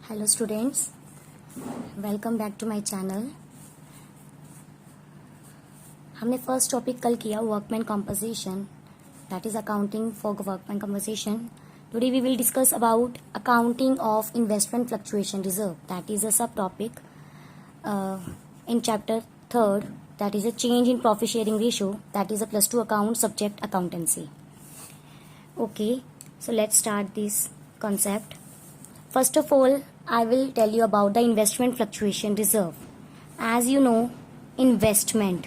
Hello students, welcome back to my channel. हमने first topic कल किया workman compensation, that is accounting for workman compensation. Today we will discuss about accounting of investment fluctuation reserve, that is a sub topic in chapter third, that is a change in profit sharing ratio, that is a +2 account subject accountancy. Okay, so let's start this concept. First of all, I will tell you about the investment fluctuation reserve. As you know, investment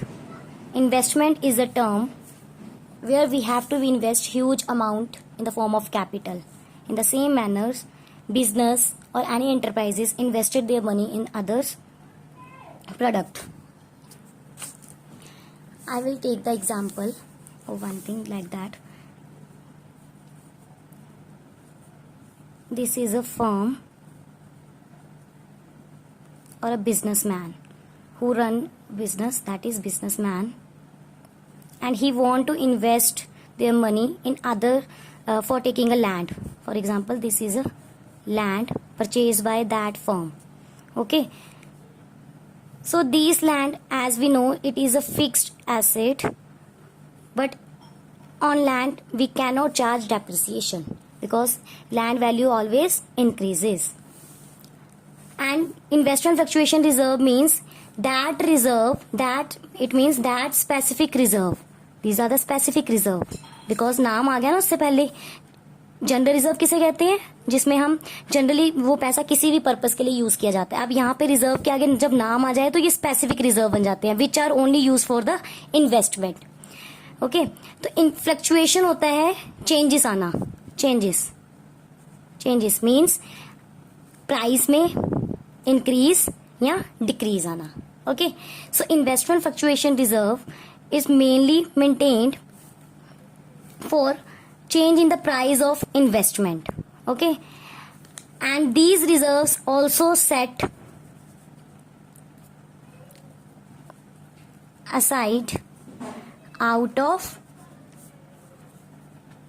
is a term where we have to invest huge amount in the form of capital. In the same manner, business or any enterprises invested their money in others' product. I will take the example of one thing like that. This is a firm or a businessman who run business, that is businessman, and he want to invest their money in other for taking a land. For example, this is a land purchased by that firm. Okay, so this land, as we know, it is a fixed asset, but on land we cannot charge depreciation because land value always increases. And investment fluctuation reserve means that reserve, that it means that specific reserve. These are the specific reserve because नाम आ गया ना उससे पहले. General reserve किसे कहते हैं? जिसमें हम जनरली वो पैसा किसी भी पर्पस के लिए यूज किया जाता है. अब यहाँ पे रिजर्व के आगे जब नाम आ जाए तो ये स्पेसिफिक रिजर्व बन जाते हैं, which are only use for the investment. Okay, तो फ्लक्चुएशन होता है चेंजेस आना. चेंजेस मीन्स प्राइस में इंक्रीज या डिक्रीज आना. Okay, so investment fluctuation reserve is mainly maintained for change in the price of investment. Okay, and these reserves also set aside out of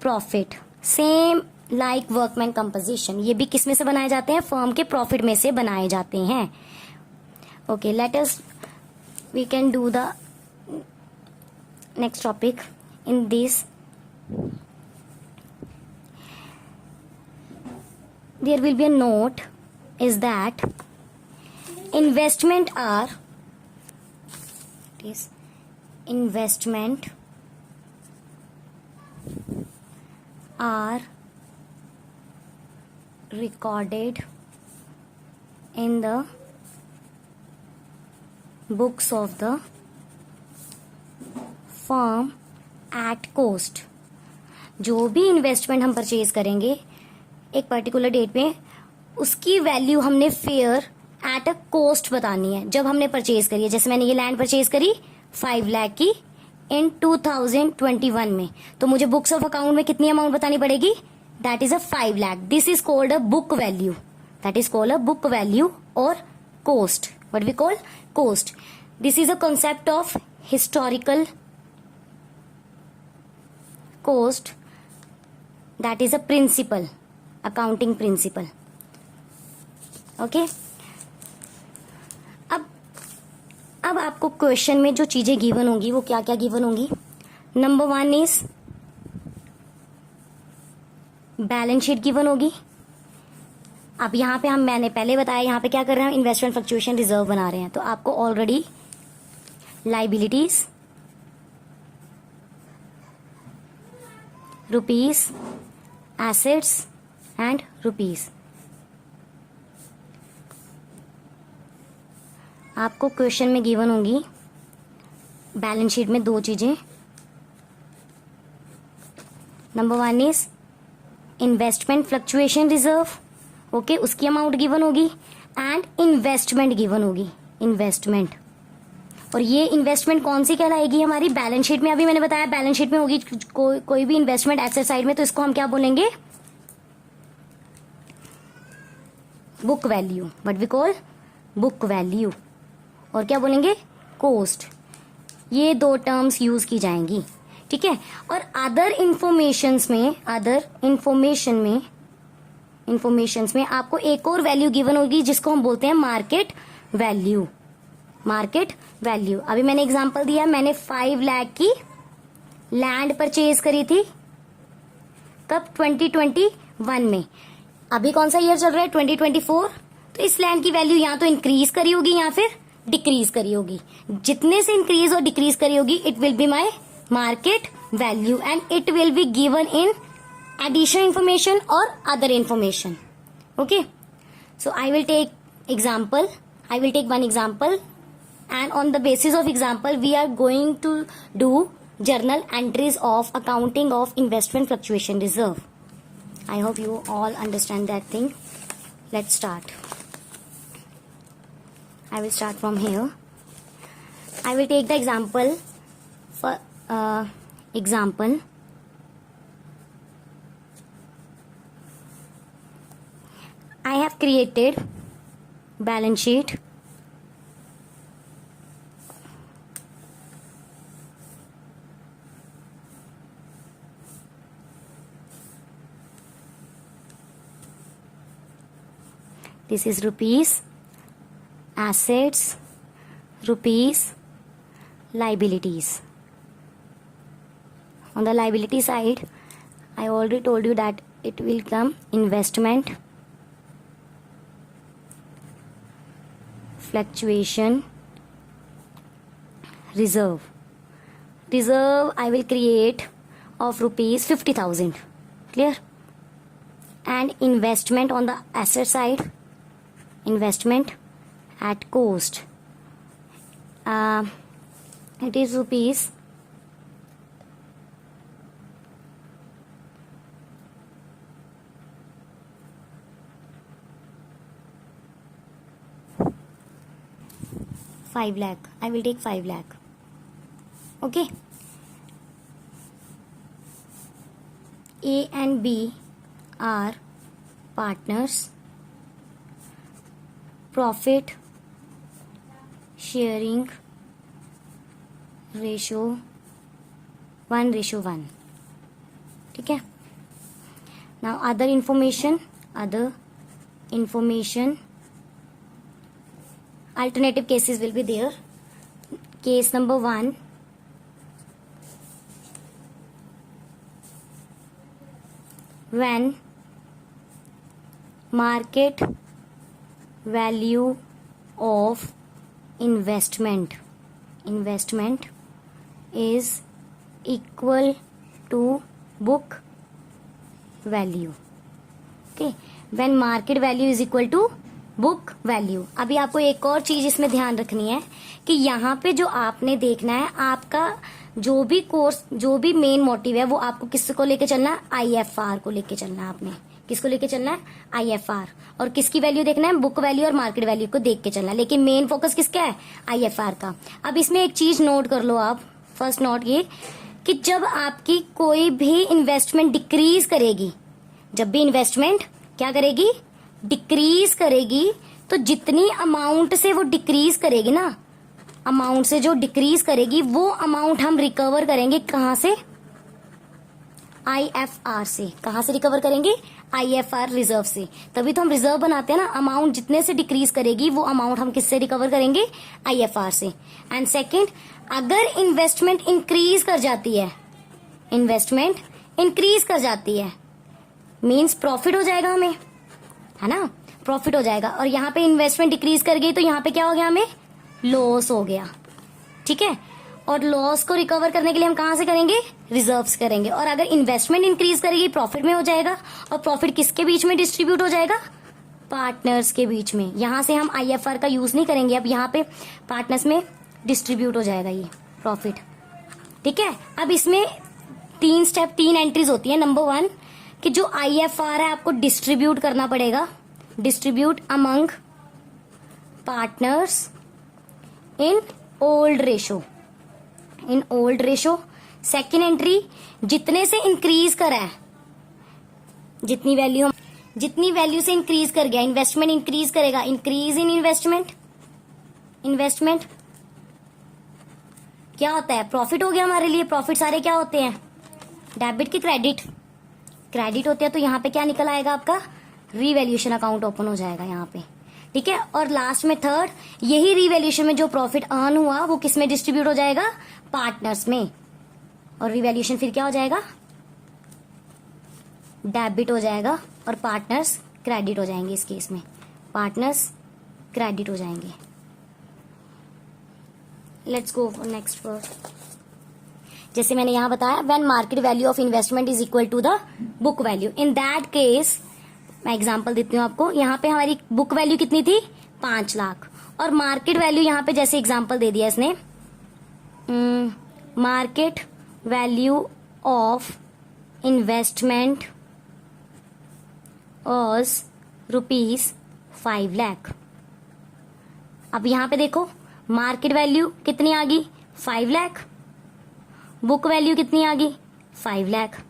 profit, same like workman composition. ये भी किस में से बनाए जाते हैं? फर्म के प्रॉफिट में से बनाए जाते हैं. Okay, let us we can do the next topic in this. There will be a note is that investment are recorded in the books of the firm at cost. जो भी investment हम purchase करेंगे एक particular date में, उसकी value हमने fair at a cost बतानी है जब हमने परचेज करी है. जैसे मैंने ये लैंड परचेज करी 5 लाख की इन 2021 में, तो मुझे बुक्स ऑफ अकाउंट में कितनी अमाउंट बतानी पड़ेगी? That is a 5 lakh. This is called a book value. That is called a book value or cost. What we call cost. This is a concept of historical cost. That is a principle, accounting principle. Okay, अब आपको question में जो चीजें given होंगी वो क्या क्या given होंगी? Number 1 is balance sheet given होगी. अब यहाँ पे मैंने पहले बताया, यहाँ पे क्या कर रहे हैं? इन्वेस्टमेंट फ्लक्चुएशन रिजर्व बना रहे हैं, तो आपको already liabilities, rupees, assets and rupees. आपको क्वेश्चन में गिवन होंगी बैलेंस शीट में 2 चीजें. Number 1 is investment fluctuation reserve. Okay, उसकी अमाउंट गिवन होगी एंड इन्वेस्टमेंट गिवन होगी. इन्वेस्टमेंट, और ये इन्वेस्टमेंट कौन सी कहलाएगी? हमारी बैलेंस शीट में. अभी मैंने बताया बैलेंस शीट में होगी कोई भी इन्वेस्टमेंट एसेट साइड में, तो इसको हम क्या बोलेंगे? Book value. What we call book value. और क्या बोलेंगे? कॉस्ट. ये 2 टर्म्स यूज की जाएंगी. ठीक है, और अदर इंफॉर्मेशन में इंफॉर्मेशन में आपको एक और वैल्यू गिवन होगी जिसको हम बोलते हैं मार्केट वैल्यू। मार्केट वैल्यू, अभी मैंने एग्जांपल दिया, मैंने 5 लाख की लैंड परचेज करी थी, कब? 2021 में। अभी कौन सा ईयर चल रहा है? 2024। तो इस लैंड की वैल्यू या तो इंक्रीज करी होगी या फिर डिक्रीज करी होगी। जितने से इंक्रीज और डिक्रीज करी होगी it will be my market value and it will be given in additional information or other information. Okay, so I will take one example, and on the basis of example we are going to do journal entries of accounting of investment fluctuation reserve. I hope you all understand that thing. Let's start. I will start from here. I will take the example for example. I have created balance sheet this is rupees assets, rupees liabilities. On the liability side I already told you that it will come investment fluctuation reserve. I will create of rupees 50,000. Clear? And investment on the asset side, investment at cost, it is rupees 5 lakh. I will take 5 lakh. Okay. A and B are partners. Profit sharing ratio 1:1. ठीक है. Now other information. Alternative cases will be there. Case number 1, when market value of investment is equal to book value. Okay, when market value is equal to book value. अभी आपको एक और चीज इसमें ध्यान रखनी है कि यहाँ पे जो आपने देखना है, आपका जो भी कोर्स, जो भी मेन मोटिव है वो आपको किसको लेके चलना है? IFR को लेके चलना है। आपने किसको लेके चलना है? IFR। और किसकी वैल्यू देखना है? बुक वैल्यू और मार्केट वैल्यू को देख के चलना है। लेकिन मेन फोकस किसका है? IFR का। अब इसमें एक चीज नोट कर लो आप, फर्स्ट नोट ये कि जब आपकी कोई भी इन्वेस्टमेंट डिक्रीज करेगी, जब भी इन्वेस्टमेंट क्या करेगी? डिक्रीज करेगी, तो जितनी अमाउंट से वो डिक्रीज करेगी ना, अमाउंट से जो डिक्रीज करेगी वो अमाउंट हम रिकवर करेंगे कहां से? IFR से। कहां से रिकवर करेंगे? IFR रिजर्व से। तभी तो हम रिजर्व बनाते हैं ना। अमाउंट जितने से डिक्रीज करेगी वो अमाउंट हम किससे रिकवर करेंगे? IFR से। एंड सेकेंड, अगर इन्वेस्टमेंट इंक्रीज कर जाती है, इन्वेस्टमेंट इंक्रीज कर जाती है मीन्स प्रॉफिट हो जाएगा हमें, है ना? प्रॉफिट हो जाएगा। और यहाँ पे इन्वेस्टमेंट डिक्रीज कर गई तो यहाँ पे क्या हो गया? हमें लॉस हो गया। ठीक है। और लॉस को रिकवर करने के लिए हम कहां से करेंगे? रिजर्व्स करेंगे। और अगर इन्वेस्टमेंट इंक्रीज करेगी प्रॉफिट में हो जाएगा। और प्रॉफिट किसके बीच में डिस्ट्रीब्यूट हो जाएगा? पार्टनर्स के बीच में। यहां से हम IFR का यूज नहीं करेंगे, अब यहाँ पे पार्टनर्स में डिस्ट्रीब्यूट हो जाएगा ये प्रॉफिट। ठीक है। अब इसमें 3 एंट्रीज होती है। नंबर 1 कि जो IFR है आपको डिस्ट्रीब्यूट करना पड़ेगा, distribute among partners in old ratio, in old ratio. Second entry, जितने से इंक्रीज करा है, जितनी वैल्यू से इंक्रीज कर गया, इन्वेस्टमेंट इंक्रीज करेगा, इंक्रीज इन इन्वेस्टमेंट क्या होता है? प्रॉफिट हो गया हमारे लिए। प्रॉफिट सारे क्या होते हैं? डेबिट की क्रेडिट होते हैं। तो यहाँ पे क्या निकल आएगा आपका? रीवैल्यूएशन अकाउंट ओपन हो जाएगा यहाँ पे, ठीक है। और लास्ट में थर्ड, यही रीवैल्यूएशन में जो प्रॉफिट अर्न हुआ वो किस में डिस्ट्रीब्यूट हो जाएगा, पार्टनर्स में। और रीवैल्यूएशन फिर क्या हो जाएगा, डेबिट हो जाएगा और पार्टनर्स क्रेडिट हो जाएंगे। इस केस में पार्टनर्स क्रेडिट हो जाएंगे। Let's go for next first. जैसे मैंने यहां बताया, when market value of investment is equal to the book value, in that case मैं एग्जांपल देती हूँ आपको। यहाँ पे हमारी बुक वैल्यू कितनी थी, 5 लाख, और मार्केट वैल्यू यहाँ पे जैसे एग्जांपल दे दिया इसने, market value of investment was ₹5 lakh. अब यहाँ पे देखो मार्केट वैल्यू कितनी आ गई, 5 लाख, बुक वैल्यू कितनी आ गई, 5 lakh.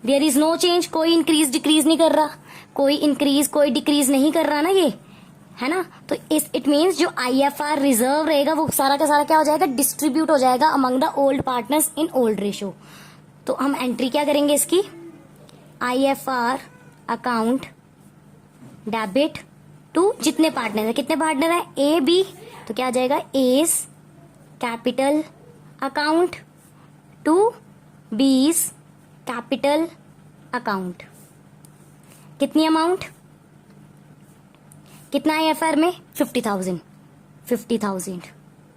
There is no change, कोई इंक्रीज डिक्रीज नहीं कर रहा, कोई इंक्रीज कोई डिक्रीज नहीं कर रहा ना, ये है ना। तो इट मीन्स जो IFR रिजर्व रहेगा वो सारा का सारा क्या हो जाएगा, डिस्ट्रीब्यूट हो जाएगा among the old partners in old ratio. तो हम एंट्री क्या करेंगे इसकी, IFR अकाउंट डेबिट टू जितने पार्टनर है, कितने पार्टनर है, A B, तो क्या आ जाएगा, A's capital account to B's capital account. कितनी अमाउंट, कितना है IFR में, 50,000।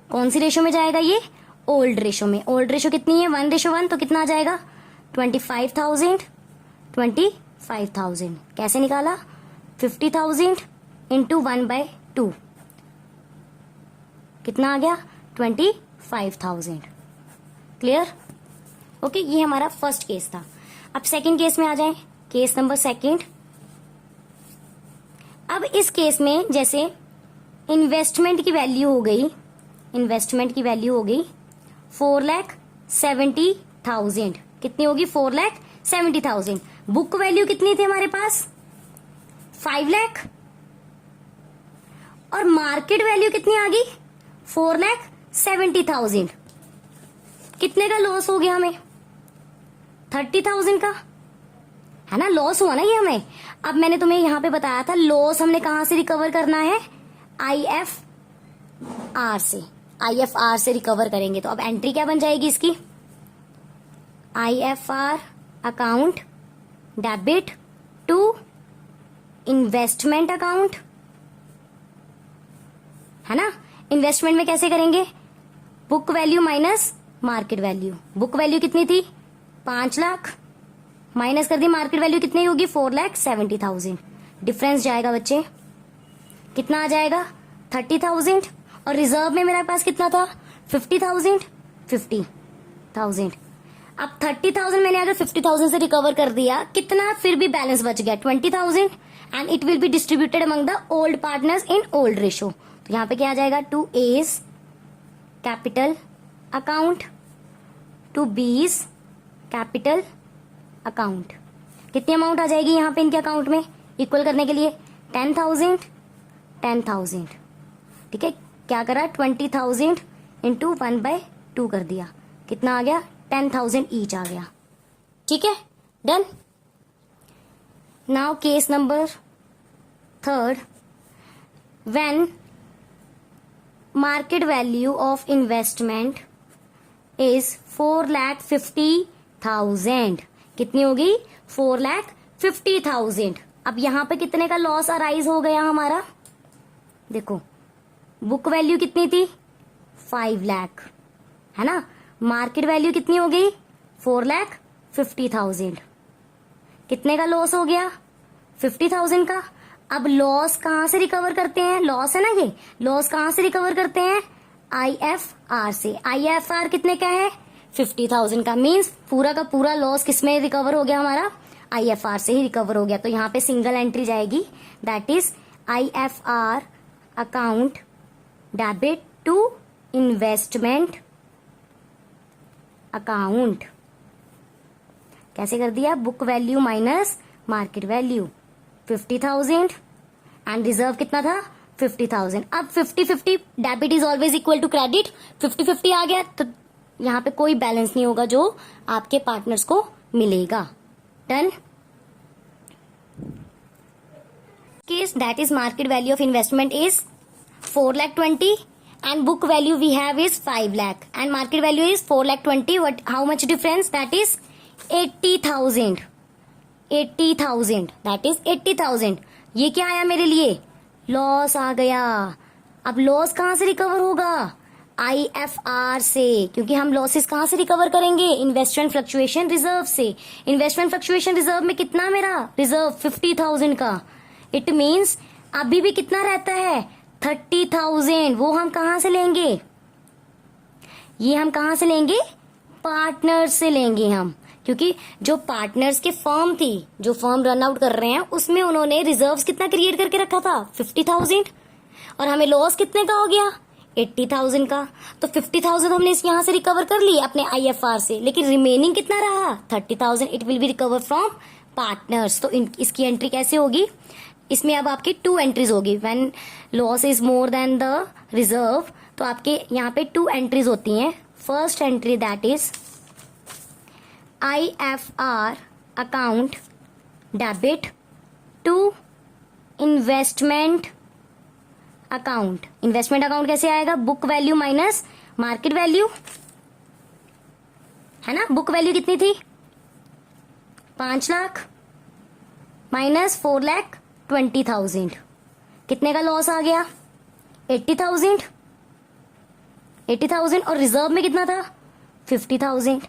कौन सी रेशो में जाएगा ये, ओल्ड रेशो में। ओल्ड रेशो कितनी है, 1:1, तो कितना आ जाएगा, 25,000। कैसे निकाला, 50,000 इंटू 1/2, कितना आ गया, 25,000। Clear, okay. ये हमारा फर्स्ट केस था। अब सेकंड केस में आ जाए, केस नंबर सेकंड। अब इस केस में जैसे इन्वेस्टमेंट की वैल्यू हो गई, 4,70,000। कितनी होगी, 4,70,000। बुक वैल्यू कितनी थी हमारे पास, 5 लाख, और मार्केट वैल्यू कितनी आ गई, 4,70,000। कितने का लॉस हो गया हमें, 30,000 का, है ना, लॉस हुआ ना ये हमें। अब मैंने तुम्हें यहां पे बताया था लॉस हमने कहां से रिकवर करना है, IFR से रिकवर करेंगे। तो अब एंट्री क्या बन जाएगी इसकी, IFR account debit to investment account, है ना। इन्वेस्टमेंट में कैसे करेंगे, book value minus market value. Book value कितनी थी, 5 लाख, माइनस कर दी मार्केट वैल्यू कितनी होगी, 4,70,000। डिफरेंस जाएगा बच्चे, कितना आ जाएगा, 30,000। और रिजर्व में मेरे पास कितना था, 50,000। अब 30,000 मैंने अगर 50,000 से रिकवर कर दिया, कितना फिर भी बैलेंस बच गया, 20,000, and it will be distributed among the old partners in old ratio. तो यहाँ पे क्या आ जाएगा, to A's capital account to B's capital account. कितनी अमाउंट आ जाएगी यहाँ पे इनके अकाउंट में, इक्वल करने के लिए 10,000। ठीक है, क्या करा, 20,000 इंटू 1/2 कर दिया, कितना आ गया, 10,000 ईच आ गया। ठीक है, done. Now case number third, when market value of investment is 4,50,000। कितनी होगी, 4,50,000। अब यहां पे कितने का लॉस अराइज हो गया हमारा, देखो बुक वैल्यू कितनी थी, 5 लाख, है ना। मार्केट वैल्यू कितनी हो गई, 4,50,000। कितने का लॉस हो गया, 50,000 का। अब लॉस कहां से रिकवर करते हैं, लॉस है ना ये, लॉस कहां से रिकवर करते हैं, IFR से। IFR कितने का है, 50,000 का। मींस पूरा का पूरा लॉस किसमें रिकवर हो गया हमारा, IFR से ही रिकवर हो गया। तो यहाँ पे सिंगल एंट्री जाएगी, that is IFR account debit to investment account. कैसे कर दिया, book value minus market value, 50,000 and reserve कितना था, 50,000। अब 50-50, debit is always equal to credit, 50-50 आ गया, तो यहाँ पे कोई बैलेंस नहीं होगा जो आपके पार्टनर्स को मिलेगा। Done. case that is market value of investment is 4,20,000 and book value we have is 5 lakh and market value is 4,20,000. What, how much difference? That is 80,000. 80,000, that is 80,000. ये क्या आया मेरे लिए? लॉस आ गया. अब लॉस कहां से रिकवर होगा? IFR से, क्योंकि हम लॉसेस कहां से रिकवर करेंगे? इन्वेस्टमेंट फ्लक्चुएशन रिजर्व से. इन्वेस्टमेंट फ्लक्चुएशन रिजर्व में कितना मेरा रिजर्व? 50,000 का. इट मीन्स अभी भी कितना रहता है? 30,000. वो हम कहां से लेंगे? ये हम कहां से लेंगे? पार्टनर्स से लेंगे हम, क्योंकि जो पार्टनर्स के फर्म थी, जो फर्म रन आउट कर रहे हैं, उसमें उन्होंने रिजर्व्स कितना क्रिएट करके रखा था? 50,000. और हमें लॉस कितने का हो गया? 80,000 का. तो 50,000 हमने यहां से रिकवर कर ली अपने IFR से, लेकिन रिमेनिंग कितना रहा? 30,000. It will B recover from partners. तो इसकी एंट्री कैसे होगी? इसमें अब आपकी 2 एंट्रीज होगी. When loss is more than the reserve, तो आपके यहाँ पे 2 एंट्रीज होती हैं. First entry that is IFR account debit to investment account. Investment account कैसे आएगा? Book value minus market value, है ना. बुक वैल्यू कितनी थी? 5 लाख माइनस 4,20,000. कितने का लॉस आ गया? 80,000. 80,000 और रिजर्व में कितना था? 50,000.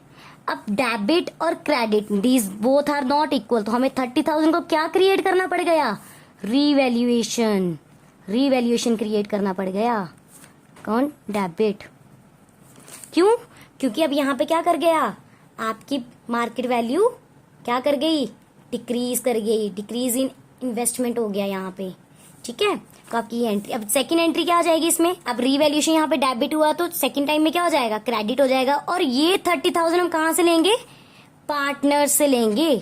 अब डेबिट और credit, these both are not equal, तो हमें 30,000 को क्या क्रिएट करना पड़ गया? रीवैल्यूएशन. रीवैल्यूएशन क्रिएट करना पड़ गया. कौन? डेबिट. क्यों? क्योंकि अब यहां पे क्या कर गया? आपकी मार्केट वैल्यू क्या कर गई? डिक्रीज कर गई. डिक्रीज इन इन्वेस्टमेंट हो गया यहाँ पे. ठीक है. तो आपकी ये एंट्री. अब सेकंड एंट्री क्या आ जाएगी इसमें? अब रीवैल्यूएशन यहाँ पे डेबिट हुआ, तो सेकंड टाइम में क्या हो जाएगा? क्रेडिट हो जाएगा. और ये 30,000 हम कहां से लेंगे? पार्टनर्स से लेंगे.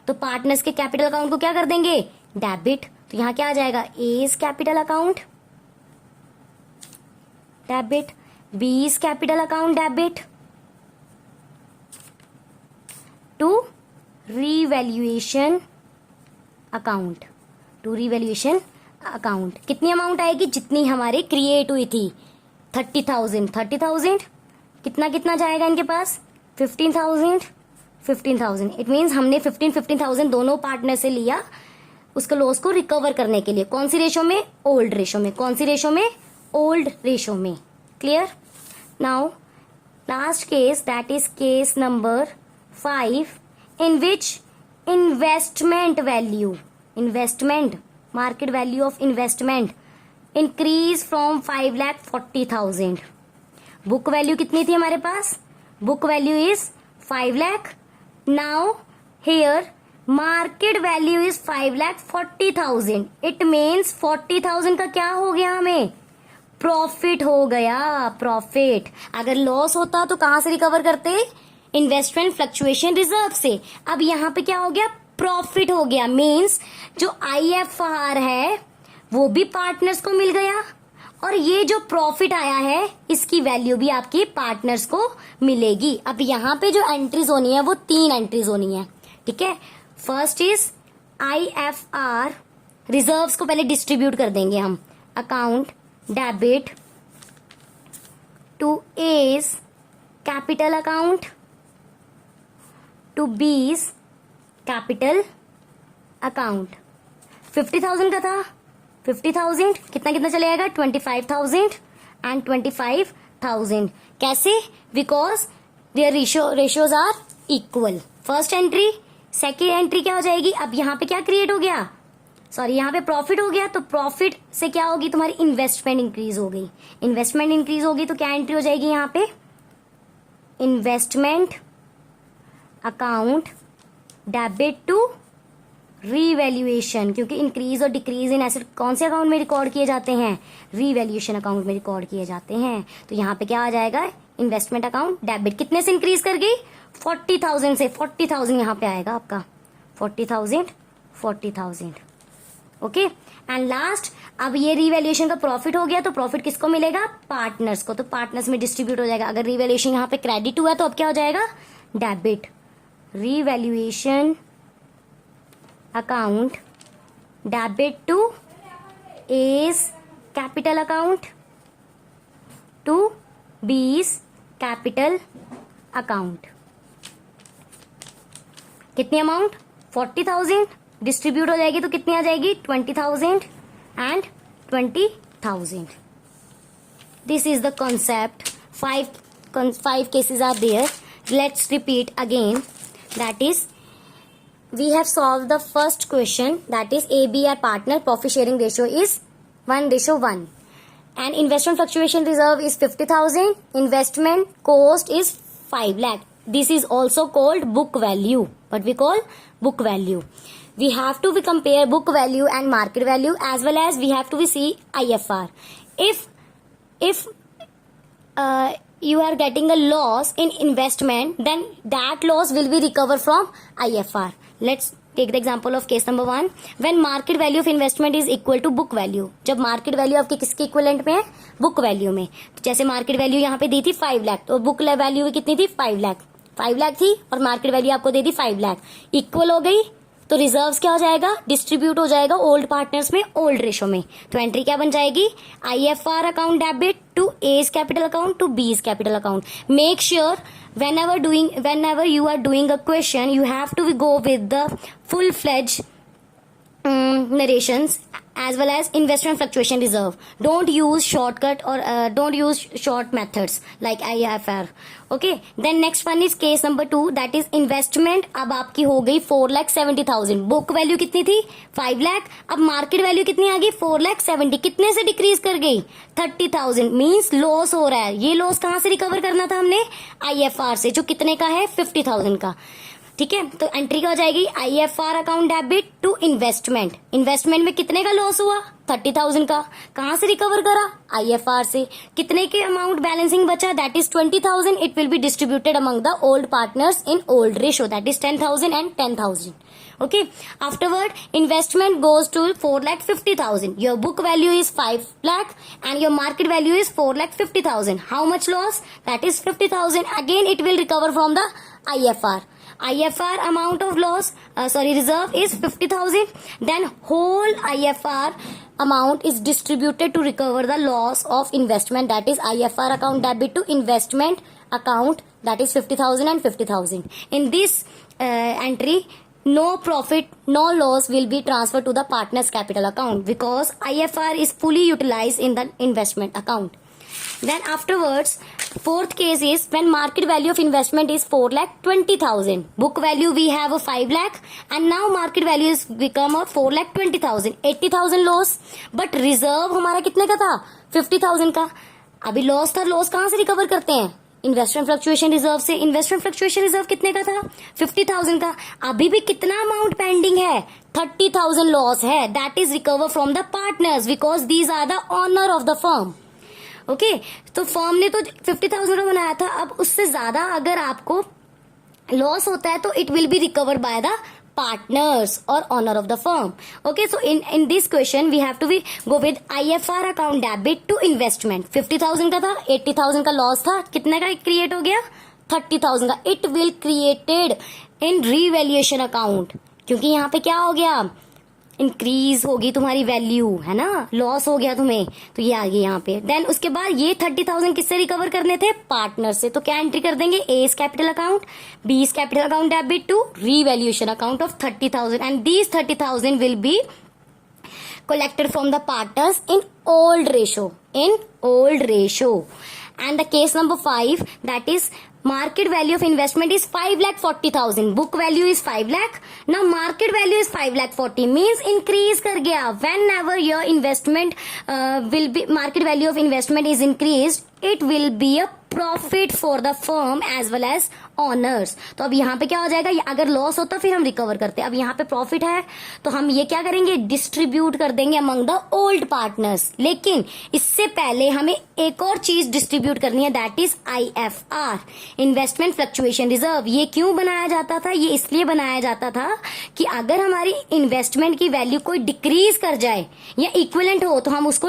तो पार्टनर्स के कैपिटल अकाउंट को क्या कर देंगे? डेबिट. तो यहाँ क्या आ जाएगा? A is capital account debit, B is capital account debit to revaluation account. To revaluation account. कितनी अमाउंट आएगी? जितनी हमारी क्रिएट हुई थी. 30,000. 30,000 कितना कितना जाएगा इनके पास? 15,000. 15,000. इट मीन्स हमने 15,000 दोनों पार्टनर से लिया उसके लॉस को रिकवर करने के लिए. कौन सी रेशो में? ओल्ड रेशो में. कौन सी रेशो में? ओल्ड रेशो में. Clear. Now last case that is case number 5 in which investment value, investment market value of investment increase from 5,40,000. Book value कितनी थी हमारे पास? Book value is 5 lakh. Now here market value is 5,40,000. It means 40,000 का क्या हो गया? हमें profit हो गया. प्रॉफिट. अगर लॉस होता तो कहां से रिकवर करते? इन्वेस्टमेंट फ्लक्चुएशन रिजर्व से. अब यहाँ पे क्या हो गया? प्रॉफिट हो गया. मीन्स जो IFR है वो भी पार्टनर्स को मिल गया, और ये जो प्रॉफिट आया है इसकी वैल्यू भी आपकी पार्टनर्स को मिलेगी. अब यहाँ पे जो एंट्रीज होनी है वो 3 एंट्रीज होनी है. ठीक है. फर्स्ट इज IFR रिजर्व्स को पहले डिस्ट्रीब्यूट कर देंगे हम. Account debit to A's capital account to B's capital account. 50,000 का था. 50,000 कितना कितना चले जाएगा? 25,000 एंड 25,000. कैसे? Because their ratios are equal. First entry. Second entry क्या हो जाएगी? अब यहाँ पे क्या क्रिएट हो गया? सॉरी, यहाँ पे प्रॉफिट हो गया. तो प्रॉफिट से क्या होगी? तुम्हारी इन्वेस्टमेंट इंक्रीज हो गई. इन्वेस्टमेंट इंक्रीज होगी तो क्या एंट्री हो जाएगी यहाँ पे? Investment account debit to revaluation, क्योंकि इंक्रीज और डिक्रीज इन एसेट कौन से अकाउंट में रिकॉर्ड किए जाते हैं? रीवैल्यूएशन अकाउंट में रिकॉर्ड किए जाते हैं. तो यहाँ पे क्या आ जाएगा? Investment account debit. कितने से इंक्रीज कर गई? 40,000 से. 40,000 यहाँ पे आएगा आपका. 40,000. 40,000. ओके. एंड लास्ट, अब ये रीवैल्यूएशन का प्रॉफिट हो गया तो प्रॉफिट किसको मिलेगा? पार्टनर्स को. तो पार्टनर्स में डिस्ट्रीब्यूट हो जाएगा. अगर रीवैल्यूएशन यहाँ पे क्रेडिट हुआ तो अब क्या हो जाएगा? Debit. Revaluation account debit to A's capital account to B's capital account. कितनी अमाउंट? 40,000 डिस्ट्रीब्यूट हो जाएगी तो कितनी आ जाएगी? 20,000 and 20,000. This is the concept. Five cases are there. Let's repeat again. That is, we have solved the first question. That is, AB are partner. Profit sharing ratio is 1:1. And investment fluctuation reserve is 50,000. Investment cost is 5 lakh. This is also called book value. What we call book value. We have to compare book value and market value, as well as we have to see IFR. If you are getting a loss in investment, then that loss will be recovered from IFR. Let's take the example of case number 1. When market value of investment is equal to book value. जब market value आपकी किसके equivalent में है? book value में. तो जैसे market value यहाँ पे दी थी 5 लाख, तो book value कितनी थी? 5 लाख. 5 लाख थी और market value आपको दे दी 5 लाख. इक्वल हो गई तो रिजर्व्स क्या हो जाएगा? डिस्ट्रीब्यूट हो जाएगा ओल्ड पार्टनर्स में, ओल्ड रेशो में. तो एंट्री क्या बन जाएगी? IFR account debit to A's capital account to B's capital account. Make sure whenever you are doing a question, you have to go with the full-fledged narrations as well as investment fluctuation reserve. Don't use shortcut or don't use short methods like IFR. Okay, then next one is case number 2, that is investment. अब आपकी हो गई 4,70,000. Book value कितनी थी? 5 लाख. अब market value कितनी आ गई? 4,70,000. कितने से डिक्रीज कर गई? 30,000. मीन्स लॉस हो रहा है. ये लॉस कहां से रिकवर करना था हमने? IFR से, जो कितने का है? 50,000 का. ठीक है, तो एंट्री क्या हो जाएगी? IFR account debit to investment. Investment में कितने का लॉस हुआ? 30,000 का. कहां से रिकवर करा? IFR से. कितने के अमाउंट बैलेंसिंग बचा? That is 20,000. It will be distributed among the old partners in old ratio. That is 10,000 and 10,000. Okay. Afterward, investment goes to 4,50,000. Your book value is 5 lakh and your market value is 4,50,000. How much loss? That is 50,000. Again, it will recover from the IFR. IFR amount of loss, reserve is 50,000. Then whole IFR amount is distributed to recover the loss of investment. That is IFR account debit to investment account. That is 50,000 and 50,000. In this entry, no profit, no loss will be transferred to the partner's capital account because IFR is fully utilized in the investment account. Then afterwards, fourth case is when market value of investment is 4,20,000. Book value we have a 5 lakh and now market value is become a 4,20,000. 80,000 loss. But reserve हमारा कितने का था? 50,000 का. अभी loss था. Loss कहाँ से recover करते हैं? इन्वेस्टमेंट फ्लक्चुएशन रिजर्व से. इन्वेस्टमेंट फ्लक्चुएशन रिजर्व कितने का था? 50,000 का. अभी भी कितना अमाउंट पेंडिंग है? 30,000 लॉस है. That is recover from the partners because these are the owner of the firm. Okay, तो फर्म ने तो 50,000 का बनाया था. अब उससे ज्यादा अगर आपको लॉस होता है तो it will be recovered by the partners or owner of the firm. Okay, so in this question we have to be go with IFR account debit to investment. 50,000 का था, 80,000 का लॉस था. कितने का क्रिएट हो गया? 30,000 का. It will created in revaluation account. क्योंकि यहाँ पे क्या हो गया? इंक्रीज होगी तुम्हारी वैल्यू, है ना? लॉस हो गया तुम्हें, तो ये आ गई यहाँ पे. देन उसके बाद ये 30,000 किससे रिकवर करने थे? पार्टनर से. तो क्या एंट्री कर देंगे? A's capital account, B's capital account debit to revaluation account of 30,000 and these 30,000 will be collected from the partners in old ratio. And the case number 5, that is market value of investment is 5,40,000. Book value is 5 lakh. Now market value is 5,40,000 means increase कर गया. Whenever your investment will be market value of investment is increased, it will be a profit for the firm as well as owners. तो अब यहाँ पे क्या हो जाएगा? अगर लॉस होता फिर हम रिकवर करते. अब यहाँ पे प्रॉफिट है तो हम ये क्या करेंगे? डिस्ट्रीब्यूट कर देंगे अमंग द ओल्ड पार्टनर्स. लेकिन इससे पहले हमें एक और चीज डिस्ट्रीब्यूट करनी है. That is IFR, investment fluctuation reserve. ये क्यों बनाया जाता था? ये इसलिए बनाया जाता था कि अगर हमारी इन्वेस्टमेंट की वैल्यू कोई डिक्रीज कर जाए या इक्विवेलेंट हो तो हम उसको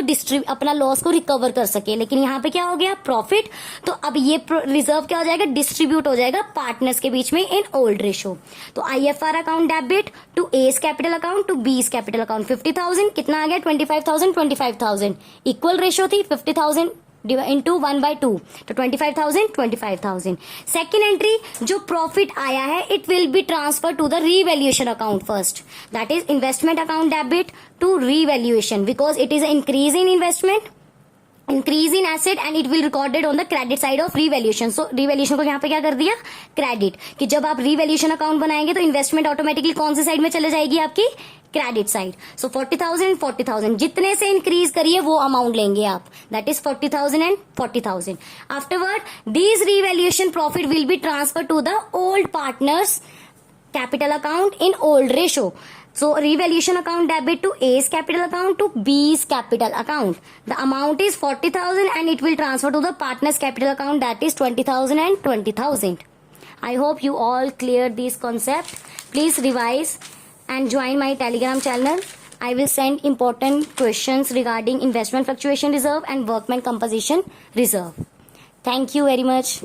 अपना लॉस को रिकवर कर सके. लेकिन यहाँ पे क्या हो गया? प्रॉफिट. तो अब ये रिजर्व क्या हो जाएगा, डिस्ट्रीब्यूट हो जाएगा पार्टनर्स के बीच में इन ओल्ड रेशो। तो IFR account debit to A's capital account to B's capital account 50,000 कितना आ गया 25,000 इक्वल रेशो थी 50,000 इंटू 1/2 तो 25,000। सेकेंड एंट्री जो प्रॉफिट आया है it will be transfer to the revaluation account first, that is investment account debit to revaluation because it is increase in investment, increase in asset and it will recorded on the credit side of revaluation. So revaluation को यहाँ पे क्या कर दिया, credit, कि जब आप revaluation account बनाएंगे तो इन्वेस्टमेंट ऑटोमेटिकली कौन सी साइड में चले जाएगी, आपकी क्रेडिट साइड। सो 40,000 जितने से इंक्रीज करिए वो अमाउंट लेंगे आप, that is 40,000 and 40,000। Afterward these revaluation profit will be transfer to the old partners capital account in old ratio. So revaluation account debit to A's capital account to B's capital account. The amount is 40,000 and it will transfer to the partner's capital account, that is 20,000 and 20,000. I hope you all cleared this concept. Please revise and join my Telegram channel. I will send important questions regarding investment fluctuation reserve and workman composition reserve. Thank you very much.